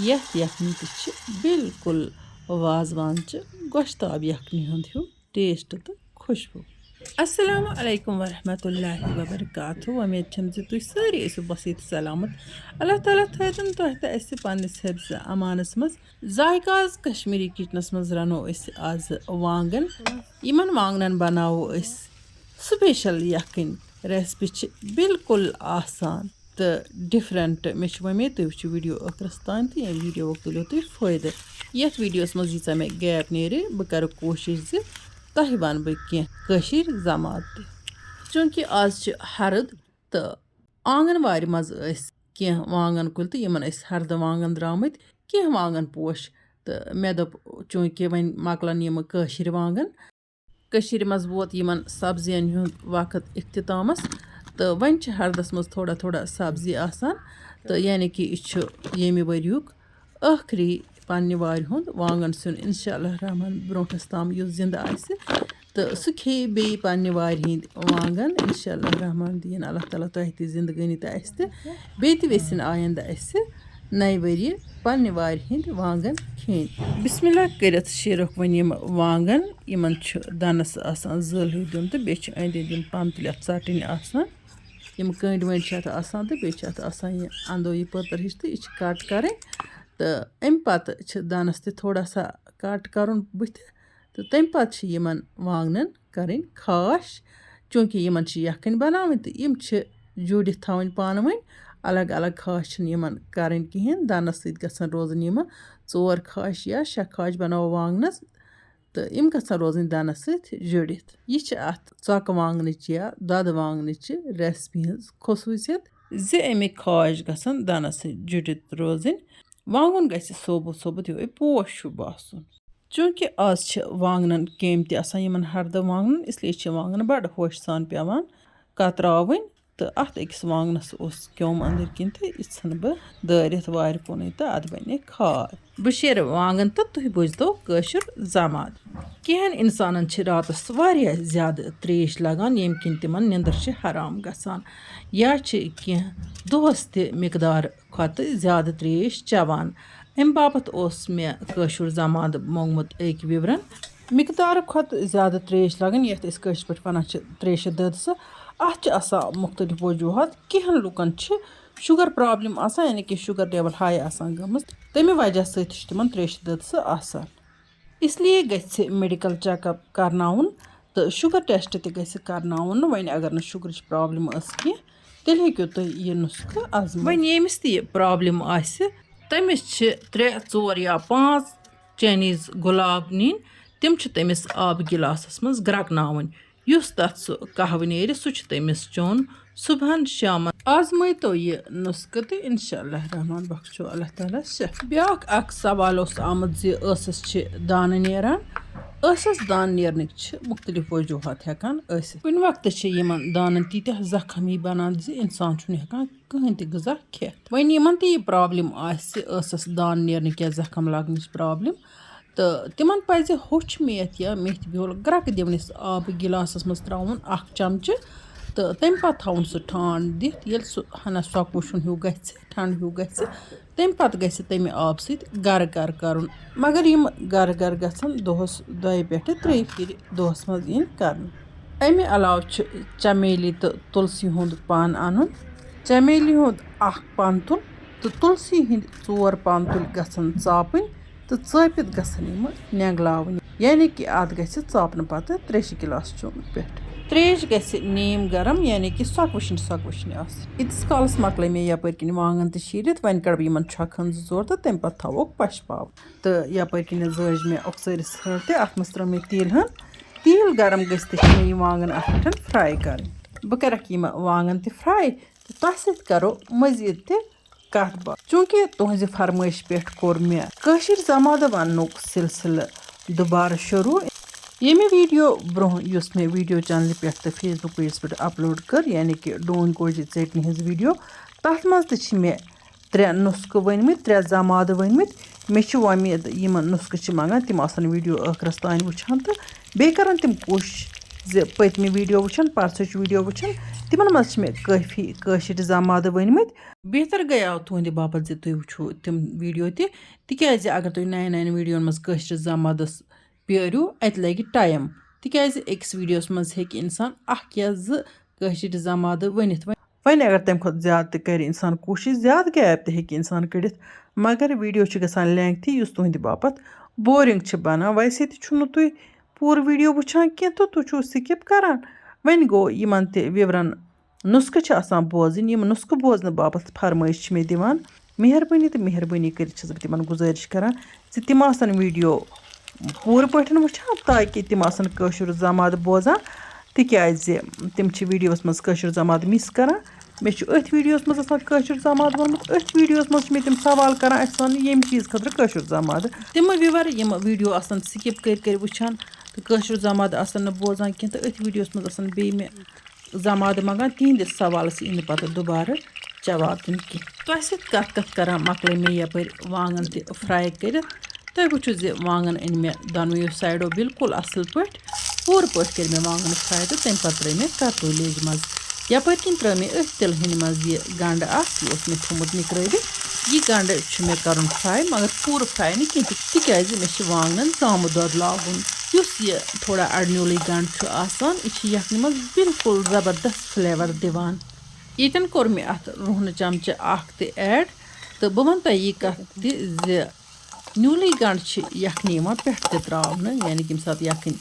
यथ यखनी तह बिल्कुल वाजवान गोश्ताब यखनी हुंद हूँ टेस्ट तो खुशबू। अस्सलामु अलैकुम वरहमतुल्लाहि वबरकातुहू। उम्मीद छम ज तुम सारी ऐसो बसीत सलामत। अल्लाह ताला थन तह तो अस पन्निस हिफ्ज़ अमानस मज। जायकाज कश्मीरी किचनस मज रनो आज वांगन। यमन वांगनन बनावो स्पेशल यखन रेसिपी बिल्कुल आसान तो डिफरेंट। मे उम्मीद तुम वो वीडियो अखरस तान तो ये वीडियो तुलो तुम फायदे। यथ वीडियोस मज यीचा मे गैप नेरे बह कर कोशिश ज तह वन बह कह जमात चूंकि आज हरद तो आंगन वार मज कह वांगन कुल तो यमन हरद वांगन द्रामत कह वांगन पोश तो मे दोप चूंकि वन मकलन यम कशीर वांगन कशीर मज वोत यमन सब्जियन हुंद वक्त इख्तितामस तो वन हरदस मज थोड़ा थोड़ा सब्जी आसान तो यानी कि यह यमि वरियुक आखरी पन्ने वार हुंद वांगन सुन इंशाअल्लाह रहमान ब्रोठस ताम युस जिंदा आसि तो सह खे बे पन्ने वार हिंद वांगन इंशाअल्लाह रहमान दीन अल्लाह ताला तह ति जिंदगानी तो अस बे वेसिन आयंदा अस नए वरिय पन्ने वार हिंद वांगन खेन। बिस्मिल्लाह करित शीरक वन यम वांगन यमन दनस आसान जल हिव दिन तो बे अंद अंद पंतुल षटन आसान यम कंड वंड आसान तो बे आसान यह अंदो यह पतर हिश तो यह कट कर तो अम पत दनस त थोड़ा सा कट कर बुथ तो तम पत यमन वांगनन करें खाश चूंकि यमन यखन बनावन तो यम जुड़ित थवन पान वन अलग अलग खाश यमन करें कहें दनस सत गसन रोजन यम 4 खाश या 6 खाश बनावो वांगनस तो यम गसन रोजन दनस सत जुड़ित। यह अत चक वांगनच या दद वांगनच रेसिपी हज खसूसियत ज अमिक खाश गसन दनस सत जुड़ित रोजन। वांगन गस सोबुत सोबुत यो पोश बासन चूंकि आज वांगनन केम त आसान यमन हरद वांगन इसलिए वांगन बड़ होश सान पेवान कतरावन तो अत अकिस वांगनस क्योम अंदर किन तो यह सन बह दारित वार कुन तो अद बने खाद बह शेर वांगन तो तुह बुझो कशर जमात। कहन इंसान रातस वारिया ज्यादा त्रेश लगान येम किन तिमन निंदर हराम गसान या कह दोहस त मिकदार खत ज्यादा त्रेश चवान अम बापत मे कशर जमात मोंगमुत एक विवरण मिकदार खत ज्यादा त्रेश लगान यथ पे वन त्रेश दद सा अत मुख्तलिफ वजूहत कहन लुकन शुगर प्रॉब्लम आसान यानी कि शुगर लेवल हाई आसान गमज तमे वजह सतन त्रेश दद सा आसान इसलिए गछ मेडिकल चेकअप करनाउन तो शुगर टेस्ट त गछ करनाउन वन अगर न शुगर प्रॉब्लम कह तेल हेक्यो तुम यह नुस्ख आजम वन यमिस त प्रॉब्लम आसि तमिस 3 4 या 5 चाइनीज गुलाब नीन तिम तमिस आब गिलासस मज ग्रकनावन युस तथ सह कहव नेर सह तमिस चोन सुबहन शाम आजमतो यह नुस्ख तो इंशाअल्लाह रहमान बख्शो अल्लाह ताला शफ। ब्याक अख सवाल आमद जस दान नेरान दान नेरनक मुख्तलिफ वजूहत हेकान कुन वक्त यमन दानन तीत जख्मी बनान इंसान हेकान कहीं त गजा खेत वन यमन त यह प्रॉब्लम आसस दान नेरनक या जख्म लगन प्रॉब्लम तो तिमन पज होछ मेथ या मेथ बेल ग्रक दिवनस आब गिलासस मज त्रावन 1 चमच तो तम पत थवन सह ठान दिथ ये हना सकुशन हूँ गछ ठंड हूँ गछ तम पत गछ तमे आब सत गर गर कर मगर यम गर गर गसन दोहस 2 पे 3 फिर दोहस मज इन कर। अमे अलाव चमेली तो तुलसी हुंद पान अन चमेली हुंद 1 पंतुल तो तुलसी हिंद 4 पंतुल गसन चापन तो चापित गसन यम नेंगलावन यानी कि अत गछ चापन पत 3 गिलास चोन पे त्रेश गछ नीम गरम यानी कि सकुशन इतस कालस मकल मे यपर किन वांगन तो शीरित वन कड़ बह छकन 2 तो तम पे थवोक पश पाव तो यपर किन जज मे अक्सरिस हर तो अत मज त्रो मे तिल गरम गछ मे वांगन अत फ्राई कर बह करक यम वांगन तो फ्राई तो तथ सत करो मजीद त कत बात चूंकि तुहज फरमाइश पे कोर मे कशीर जमात वनुक सिलसिल दोबारा शुरू ये वीडियो ब्रोह मे वीडियो चैनल पे तो फेसबुक पेज पे अपलोड कर यानी कि डोन गोज चटनी हज वीडियो तथ मज मे 3 नुस्ख वनमित 3 जमात वनमित मे उम्मीद यम नुस्ख मंगान तिम आसन वीडियो आखरस तान वुचान तो बे करन तिम कोशिश पत्म वीडियो वुचान परसुच वीडियो वुचान تِمن منٛز چھِ مےٚ کٲفی کٲشِر زامادٕ ؤنمٕتۍ بہتر گٔیاو تُہنٛدِ باپتھ زِ تُہۍ وٕچھو تِم ویٖڈیو تہِ تِکیازِ اگر تُہۍ نَیَن نَیَن ویٖڈیوَن منٛز کٲشِر زامادَس پیٲرِو اَتہِ لَگہِ ٹایم تِکیازِ أکِس ویٖڈیوَس منٛز ہیٚکہِ اِنسان اَکھ یا زٕ کٲشِر زامادٕ ؤنِتھ وۄنۍ اگر تَمہِ کھۄتہٕ زیادٕ تہِ کَرِ اِنسان کوٗشِش زیادٕ گیپ تہِ ہیٚکہِ اِنسان کٔڑِتھ مگر ویٖڈیو چھِ گژھان لینٛگتھی یُس تُہنٛدِ باپتھ بورِنٛگ چھِ بَنان ویسے تہِ چھُنہٕ تُہۍ پوٗرٕ ویٖڈیو وٕچھان کینٛہہ تہٕ تُہۍ چھُو سِکِپ کَران وۄنۍ گوٚو یِمَن تہِ وِورَن نُسخہٕ چھِ آسان بوزٕنۍ یِم نُسخہٕ بوزنہٕ باپتھ فرمٲیش چھِ مےٚ دِوان مہربٲنی تہٕ مہربٲنی کٔرِتھ چھَس بہٕ تِمَن گُزٲرِش کَران زِ تِم آسَن ویٖڈیو پوٗرٕ پٲٹھۍ وٕچھان تاکہِ تِم آسَن کٲشُر زامادٕ بوزان تِکیازِ تِم چھِ ویٖڈیوَس منٛز کٲشُر زامادٕ مِس کَران مےٚ چھُ أتھۍ ویٖڈیوَس منٛز آسان کٲشُر زامادٕ ووٚنمُت أتھۍ ویٖڈیوَس منٛز چھِ مےٚ تِم سوال کَران اَسہِ وَن ییٚمہِ چیٖز خٲطرٕ کٲشُر زامادٕ تِمہٕ وِور یِم ویٖڈیو آسان سِکِپ کٔرۍ وٕچھان تہٕ کٲشُر زامادٕ آسان نہٕ بوزان کینٛہہ تہٕ أتھۍ ویٖڈیوَس منٛز آسان بیٚیہِ مےٚ زامادٕ منٛگان تِہنٛدِس سوالَس یی نہٕ پَتہٕ دُبارٕ جواب دِنہٕ کینٛہہ تۄہہِ سۭتۍ کَتھ کَران مۄکلٲے مےٚ یَپٲرۍ وانٛگَن تہِ فرٛاے کٔرِتھ تُہۍ وٕچھِو زِ وانٛگَن أنۍ مےٚ دۄنوٕیو سایڈو بِلکُل اَصٕل پٲٹھۍ پوٗرٕ پٲٹھۍ کٔرۍ مےٚ وانٛگَن فرٛاے تہٕ تَمہِ پَتہٕ ترٛٲے مےٚ کَترو لیجہِ منٛز یَپٲرۍ کِنۍ ترٛٲو مےٚ أتھۍ تِلہٕ ہٕنۍ منٛز یہِ گَنٛڈٕ اَکھ یہِ اوس مےٚ تھوٚمُت نِکرٲوِتھ یہِ گَنٛڈٕ چھُ مےٚ کَرُن فرٛاے مگر پوٗرٕ فرٛاے نہٕ کینٛہہ تِکیازِ مےٚ چھِ وانٛگنَن زامہٕ دۄد لاگُن یُس یہِ تھوڑا اَڑنیوٗلٕے گَنٛڈٕ چھُ آسان یہِ چھِ یَکھنہِ منٛز بِلکُل زبردست فٕلیوَر دِوان ییٚتٮ۪ن کوٚر مےٚ اَتھ رُہنہٕ چَمچہٕ اَکھ تہِ ایڈ تہٕ بہٕ وَنہٕ تۄہہِ یہِ کَتھ تہِ زِ نیوٗلٕے گَنٛڈٕ چھِ یَکھنہِ یِوان پٮ۪ٹھٕ تہِ ترٛاونہٕ یعنی کہِ ییٚمہِ ساتہٕ یَکھٕنۍ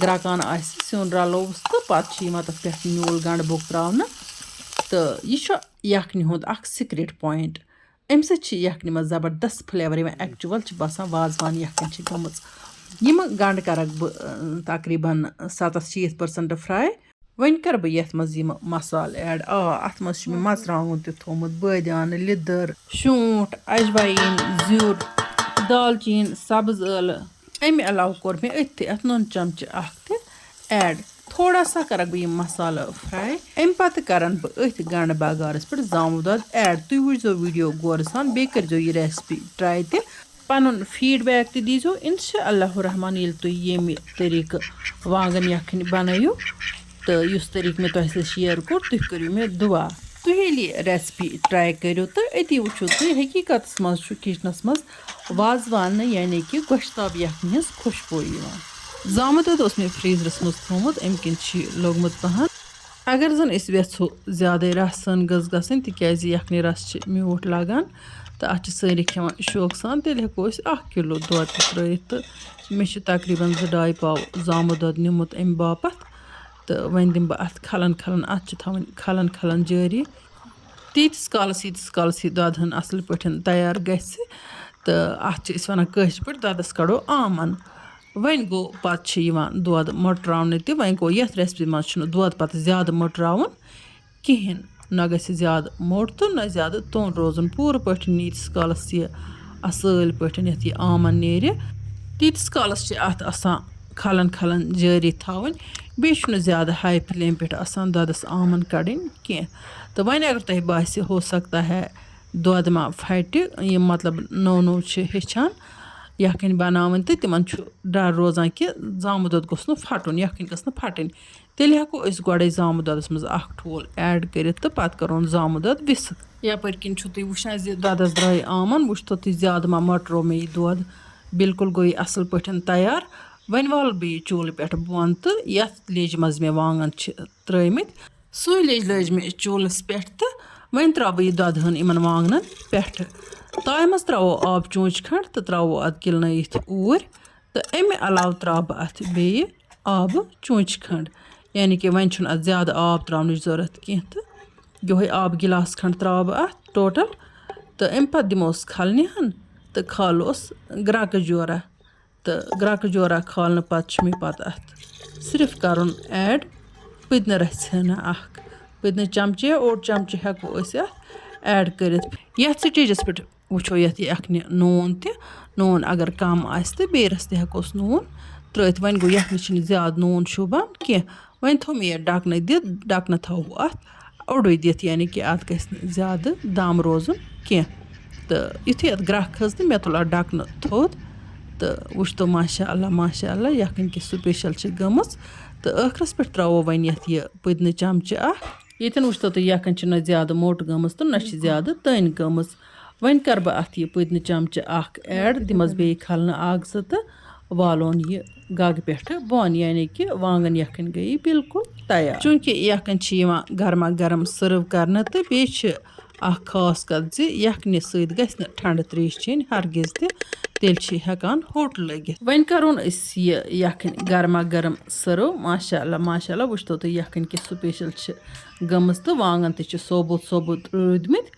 گرٛکان آسہِ سیُن رَلووُس تہٕ پَتہٕ چھِ یِوان تَتھ پٮ۪ٹھ نیوٗل گَنٛڈٕ بوٚک ترٛاونہٕ تہٕ یہِ چھُ یَکھنہِ ہُنٛد اَکھ سِکرِٹ پویِنٛٹ اَمہِ سۭتۍ چھِ یَکھنہِ منٛز زبردست فٕلیوَر یِوان ایٚکچُوَل چھِ باسان وازوان یَکھٕنۍ چھِ گٔمٕژ یِمہٕ گَنٛڈٕ کَرَکھ بہٕ تقریٖباً 70-80% فرٛاے وۄنۍ کَرٕ بہٕ یَتھ منٛز یِمہٕ مصالہٕ ایڈ اَتھ منٛز چھُ مےٚ مَرژٕوانٛگُن تہِ تھوٚمُت بٲدیانہٕ لِدٕر شونٛٹھ اَجوایِن زیُر دالچیٖن سبٕز ٲلہٕ اَمہِ علاوٕ کوٚر مےٚ أتھی اَتھ نُن چَمچہٕ اَکھ تہِ ایڈ تھوڑا سا کَرَکھ بہٕ یِم مصالہٕ فرٛاے اَمہِ پَتہٕ کَرَن بہٕ أتھۍ گَنٛڈٕ بَغارَس پٮ۪ٹھ زامہٕ دۄد ایڈ تُہۍ وٕچھزیو ویٖڈیو غورٕ سان بیٚیہِ کٔرۍزیو یہِ ریسپی ٹرٛاے تہِ پَنُن فیٖڈبیک تہِ دیٖزیو اِنشاء اللہ الرحمٰن ییٚلہِ تُہۍ ییٚمہِ طریٖقہٕ وانٛگَن یَکھٕنۍ بَنٲیِو تہٕ یُس طریٖقہٕ مےٚ تۄہہِ سۭتۍ شِیَر کوٚر تُہۍ کٔرِو مےٚ دُعا تُہۍ ییٚلہِ یہِ ریسپی ٹرٛاے کٔرِو تہٕ أتی وٕچھِو تُہۍ حقیٖقتَس منٛز چھُ کِچنَس منٛز وازوانہٕ یعنی کہِ گۄشتاب یَکھنہِ ہٕنٛز خوشبوٗ یِوان زامہٕ دۄد اوس مےٚ فرٛیٖزرَس منٛز تھوٚمُت اَمہِ کِنۍ چھِ یہِ لوٚگمُت پَہَن اگر زَن أسۍ یَژھو زیادَے رَس سان گٔژھ گژھٕنۍ تِکیازِ یَکھنہِ رَس چھِ میوٗٹھ لَگان تہٕ اَتھ چھِ سٲری کھٮ۪وان شوقہٕ سان تیٚلہِ ہٮ۪کو أسۍ 1 کِلوٗ دۄد تہِ ترٛٲیِتھ تہٕ مےٚ چھِ تقریٖباً 2-2 پاو زامہٕ دۄد نیُمُت اَمہِ باپَتھ تہٕ وۄنۍ دِمہٕ بہٕ اَتھ کھَلَن اَتھ چھِ تھاوٕنۍ کھَلَن جٲری تیٖتِس کالَس یہِ دۄدٕ ہَن اَصٕل پٲٹھۍ تیار گژھِ تہٕ اَتھ چھِ أسۍ وَنان کٲشِرۍ پٲٹھۍ دۄدَس کَڑو آمَن وۄنۍ گوٚو پَتہٕ چھِ یِوان دۄد مٔٹراونہٕ تہِ وۄنۍ گوٚو یَتھ ریسپی منٛز چھُنہٕ دۄد پَتہٕ زیادٕ مٔٹراوُن کِہیٖنۍ نہ گژھِ زیادٕ موٚٹ تہٕ نہ زیادٕ توٚن روزُن پوٗرٕ پٲٹھۍ ییٖتِس کالَس یہِ اَصۭل پٲٹھۍ یَتھ یہِ آمَن نیرِ تیٖتِس کالَس چھِ اَتھ آسان کھَلَن جٲری تھاوٕنۍ بیٚیہِ چھُنہٕ زیادٕ ہاے فٕلیم پٮ۪ٹھ آسان دۄدَس آمَن کَڑٕنۍ کینٛہہ تہٕ وۄنۍ اگر تۄہہِ باسہِ ہو سکتا ہے دۄد ما پھَٹہِ یِم مطلب نوٚو چھِ ہیٚچھان یَکھٕنۍ بَناوٕنۍ تہٕ تِمَن چھُ ڈَر روزان کہِ زامہٕ دۄد گوٚژھ نہٕ پھَٹُن یَکھٕنۍ گٔژھ نہٕ پھَٹٕنۍ تیٚلہِ ہٮ۪کو أسۍ گۄڈَے زامہٕ دۄدَس منٛز 1 ٹھوٗل ایڈ کٔرِتھ تہٕ پَتہٕ کَرون زامہٕ دۄد وِسِتھ یَپٲرۍ کِنۍ چھُو تُہۍ وٕچھان زِ دۄدَس درٛاے آمَن وٕچھتو تُہۍ زیادٕ ما مٔٹرو مےٚ یہِ دۄد بِلکُل گوٚو یہِ اَصٕل پٲٹھۍ تیار وۄنۍ والہٕ بہٕ یہِ چوٗلہٕ پٮ۪ٹھ بۄن تہٕ یَتھ لیجہِ منٛز مےٚ وانٛگَن چھِ ترٛٲیمٕتۍ سُے لیج لٲج مےٚ چوٗلَس پٮ۪ٹھ تہٕ وۄنۍ ترٛاوٕ بہٕ یہِ دۄدٕ ہٕن یِمَن وانٛگنَن پٮ۪ٹھٕ تایہِ منٛز ترٛاوو آب چونٛچہِ کھنٛڈ تہٕ ترٛاوو اَتھ گِلنٲیِتھ اوٗرۍ تہٕ اَمہِ علاوٕ ترٛاوٕ بہٕ اَتھ بیٚیہِ آبہٕ چونٛچہِ کھنٛڈ یعنی کہِ وۄنۍ چھُنہٕ اَتھ زیادٕ آب ترٛاونٕچ ضوٚرَتھ کینٛہہ تہٕ یِہوٚے آبہٕ گِلاس کھنٛڈ ترٛاوٕ بہٕ اَتھ ٹوٹَل تہٕ اَمہِ پَتہٕ دِموس کھَلنہِ ہَن تہٕ کھالوس گرٛکہٕ جورہ تہٕ گرٛکہٕ جورہ کھالنہٕ پَتہٕ چھُ مےٚ پَتہٕ اَتھ صرف کَرُن ایڈ پٔدنہٕ رَژھِ ہنا اَکھ پٔدنہٕ چَمچہٕ یا اوٚڑ چَمچہٕ ہٮ۪کو أسۍ اَتھ ایڈ کٔرِتھ یَتھ سِٹیجَس پٮ۪ٹھ وٕچھو یَتھ یَکھنہِ نوٗن اگر کَم آسہِ تہٕ بیٚیہِ رَژھ تہِ ہٮ۪کوس نوٗن ترٛٲیِتھ وۄنۍ گوٚو یَکھنہِ چھِنہٕ زیادٕ نوٗن شوٗبان کینٛہہ وۄنۍ تھوٚو مےٚ یہِ ڈَکنہٕ دِتھ ڈَکنہٕ تھاوو اَتھ اوٚڑُے دِتھ یعنی کہِ اَتھ گژھِ نہٕ زیادٕ دَم روزُن کینٛہہ تہٕ یُتھُے اَتھ گرٛکھ کھٔژ تہٕ مےٚ تُل اَتھ ڈَکنہٕ تھوٚد تہٕ وٕچھتو ماشاء اللہ یَکھٕنۍ کہِ سُپیشَل چھِ گٔمٕژ تہٕ ٲخرَس پٮ۪ٹھ ترٛاوو وۄنۍ یَتھ یہِ پٔدنہٕ چَمچہٕ اَکھ Yeten वुचतो तो यखन छ न ज्यादा मोट गमस तो न छ ज्यादा तन गमस वन कर बह अथ यह पुदन चमच अख ऐड दिमस बे खलन आग तो वालोन यह गग पे बोन यानी कि वांगन यखन गई बिल्कुल तैयार चूंकि यखन गर्मा गर्म सर्व करना तो बे खास कत यखन सत गि ठंड त्रेश चेन हरगिज तेल हेकान होट लगित वन करोन यह यखन गर्मा गर्म सर्व माशाल्लाह माशाल्लाह वुचतो तो यखन कि स्पेशल गमस तो वांगन तो सोबुत सोबुत रूदमित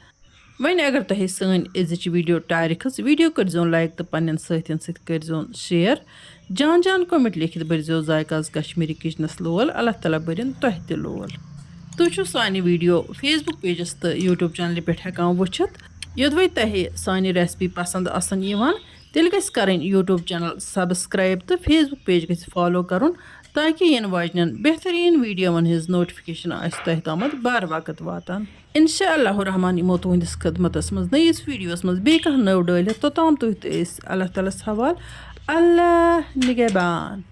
वन अगर तुह सन अजिच वीडियो टायर खस वीडियो करजोन लाइक तो पन्न सतन करजोन शेयर जान जान कमेंट लिखित बरजो जायकाज कश्मीरी किचनस लोल अल्लाह ताला बरन तुह ते लोल तुह सान वीडियो फेसबुक पेजस तो यूट्यूब चैनल पे हेकान वुचित योदवे तुह सान रेसिपी पसंद आसन यिवान तेल गस करें यूट्यूब चैनल सब्सक्राइब तो फेसबुक पेज गस फॉलो करुन ताकि इन वाजन बेहतरीन वीडियोन हज नोटिफिकेशन तुह तमत बार वक्त वातान इंशाअल्लाह रहमान यमो तुहंदिस खदमतस मज नयिस वीडियोस मज बे कह नव डालित तोताम तुह अल्लाह ताला हवाल अल्लाह निगहबान।